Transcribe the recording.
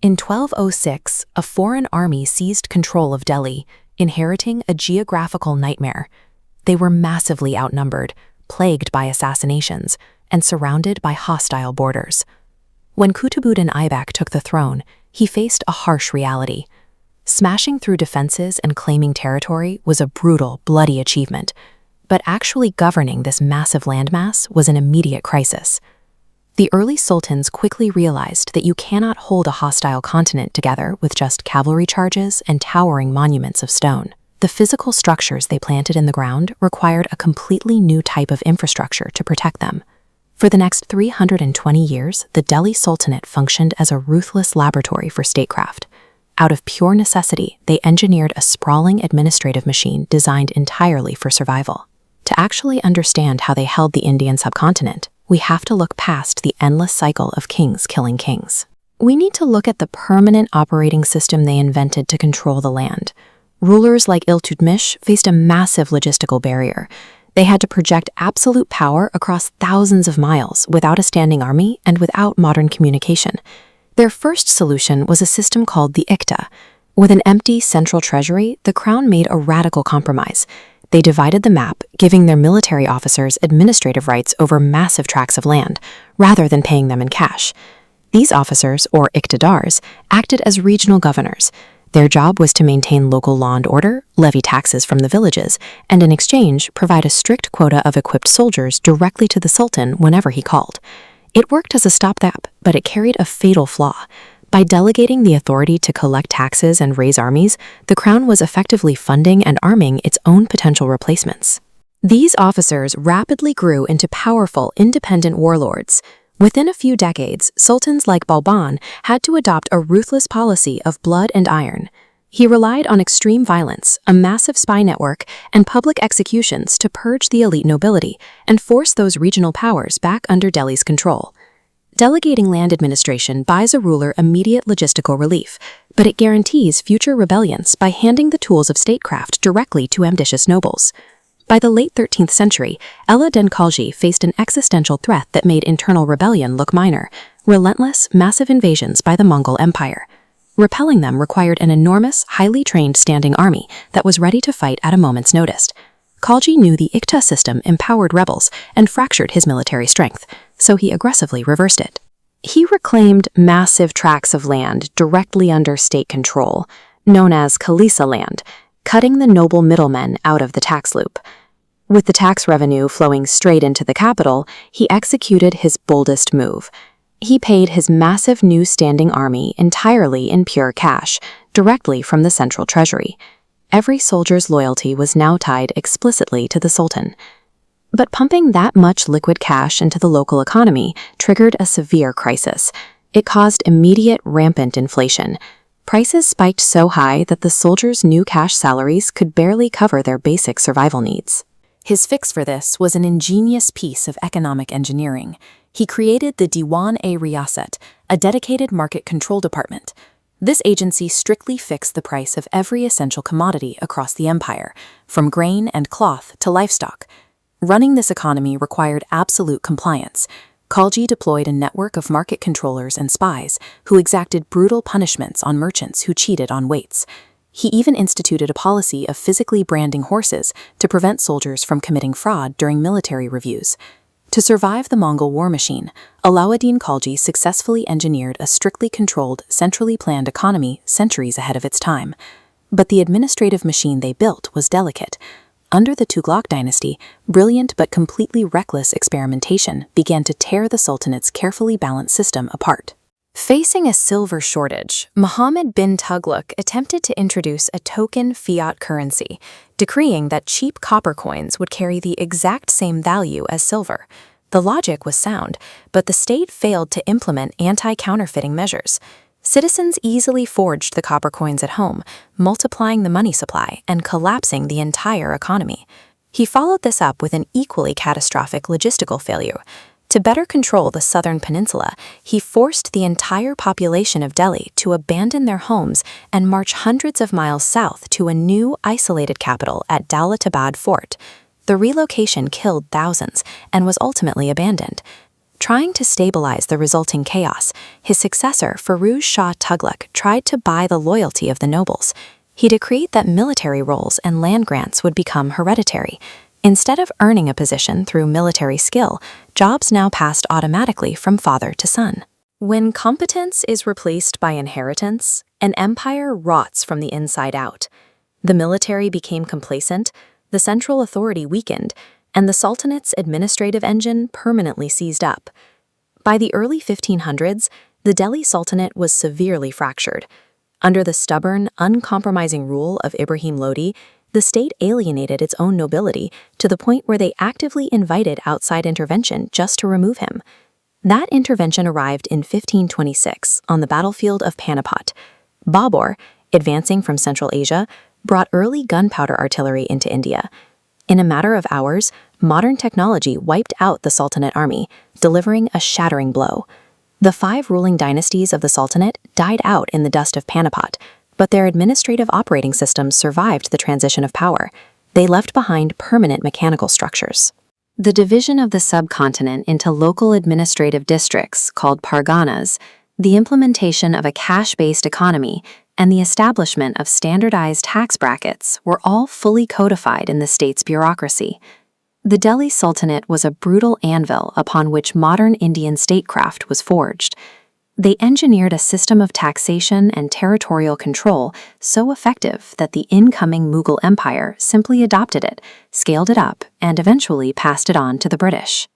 In 1206, a foreign army seized control of Delhi, inheriting a geographical nightmare. They were massively outnumbered, plagued by assassinations, and surrounded by hostile borders. When Qutbuddin Aibak took the throne, he faced a harsh reality. Smashing through defenses and claiming territory was a brutal, bloody achievement, but actually governing this massive landmass was an immediate crisis. The early sultans quickly realized that you cannot hold a hostile continent together with just cavalry charges and towering monuments of stone. The physical structures they planted in the ground required a completely new type of infrastructure to protect them. For the next 320 years, the Delhi Sultanate functioned as a ruthless laboratory for statecraft. Out of pure necessity, they engineered a sprawling administrative machine designed entirely for survival. To actually understand how they held the Indian subcontinent, we have to look past the endless cycle of kings killing kings. We need to look at the permanent operating system they invented to control the land. Rulers like Iltutmish faced a massive logistical barrier. They had to project absolute power across thousands of miles without a standing army and without modern communication. Their first solution was a system called the Ikta. With an empty central treasury, the crown made a radical compromise. They divided the map, giving their military officers administrative rights over massive tracts of land, rather than paying them in cash. These officers, or iqtidars, acted as regional governors. Their job was to maintain local law and order, levy taxes from the villages, and in exchange, provide a strict quota of equipped soldiers directly to the sultan whenever he called. It worked as a stopgap, but it carried a fatal flaw. By delegating the authority to collect taxes and raise armies, the crown was effectively funding and arming its own potential replacements. These officers rapidly grew into powerful, independent warlords. Within a few decades, sultans like Balban had to adopt a ruthless policy of blood and iron. He relied on extreme violence, a massive spy network, and public executions to purge the elite nobility and force those regional powers back under Delhi's control. Delegating land administration buys a ruler immediate logistical relief, but it guarantees future rebellions by handing the tools of statecraft directly to ambitious nobles. By the late 13th century, Ala-Din Khalji faced an existential threat that made internal rebellion look minor: relentless, massive invasions by the Mongol Empire. Repelling them required an enormous, highly trained standing army that was ready to fight at a moment's notice. Khalji knew the Ikta system empowered rebels and fractured his military strength, so he aggressively reversed it. He reclaimed massive tracts of land directly under state control, known as Khalisa land, cutting the noble middlemen out of the tax loop. With the tax revenue flowing straight into the capital, he executed his boldest move. He paid his massive new standing army entirely in pure cash, directly from the central treasury. Every soldier's loyalty was now tied explicitly to the sultan. But pumping that much liquid cash into the local economy triggered a severe crisis. It caused immediate, rampant inflation. Prices spiked so high that the soldiers' new cash salaries could barely cover their basic survival needs. His fix for this was an ingenious piece of economic engineering. He created the Diwan-e-Riyasat, a dedicated market control department. This agency strictly fixed the price of every essential commodity across the empire, from grain and cloth to livestock. Running this economy required absolute compliance. Khalji deployed a network of market controllers and spies who exacted brutal punishments on merchants who cheated on weights. He even instituted a policy of physically branding horses to prevent soldiers from committing fraud during military reviews. To survive the Mongol war machine, Alauddin Khalji successfully engineered a strictly controlled, centrally planned economy centuries ahead of its time. But the administrative machine they built was delicate. Under the Tughlaq dynasty, brilliant but completely reckless experimentation began to tear the Sultanate's carefully balanced system apart. Facing a silver shortage, Muhammad bin Tughlaq attempted to introduce a token fiat currency, decreeing that cheap copper coins would carry the exact same value as silver. The logic was sound, but the state failed to implement anti-counterfeiting measures. Citizens easily forged the copper coins at home, multiplying the money supply and collapsing the entire economy. He followed this up with an equally catastrophic logistical failure. To better control the southern peninsula, he forced the entire population of Delhi to abandon their homes and march hundreds of miles south to a new, isolated capital at Dawlatabad Fort. The relocation killed thousands and was ultimately abandoned. Trying to stabilize the resulting chaos, his successor, Firuz Shah Tughlaq, tried to buy the loyalty of the nobles. He decreed that military roles and land grants would become hereditary. Instead of earning a position through military skill, jobs now passed automatically from father to son. When competence is replaced by inheritance, an empire rots from the inside out. The military became complacent, the central authority weakened, and the Sultanate's administrative engine permanently seized up. By the early 1500s, the Delhi Sultanate was severely fractured. Under the stubborn, uncompromising rule of Ibrahim Lodi, the state alienated its own nobility to the point where they actively invited outside intervention just to remove him. That intervention arrived in 1526 on the battlefield of Panipat. Babur, advancing from Central Asia, brought early gunpowder artillery into India. In a matter of hours, modern technology wiped out the Sultanate army, delivering a shattering blow. The 5 ruling dynasties of the Sultanate died out in the dust of Panipat, but their administrative operating systems survived the transition of power. They left behind permanent mechanical structures. The division of the subcontinent into local administrative districts called parganas, the implementation of a cash-based economy, and the establishment of standardized tax brackets were all fully codified in the state's bureaucracy. The Delhi Sultanate was a brutal anvil upon which modern Indian statecraft was forged. They engineered a system of taxation and territorial control so effective that the incoming Mughal Empire simply adopted it, scaled it up, and eventually passed it on to the British.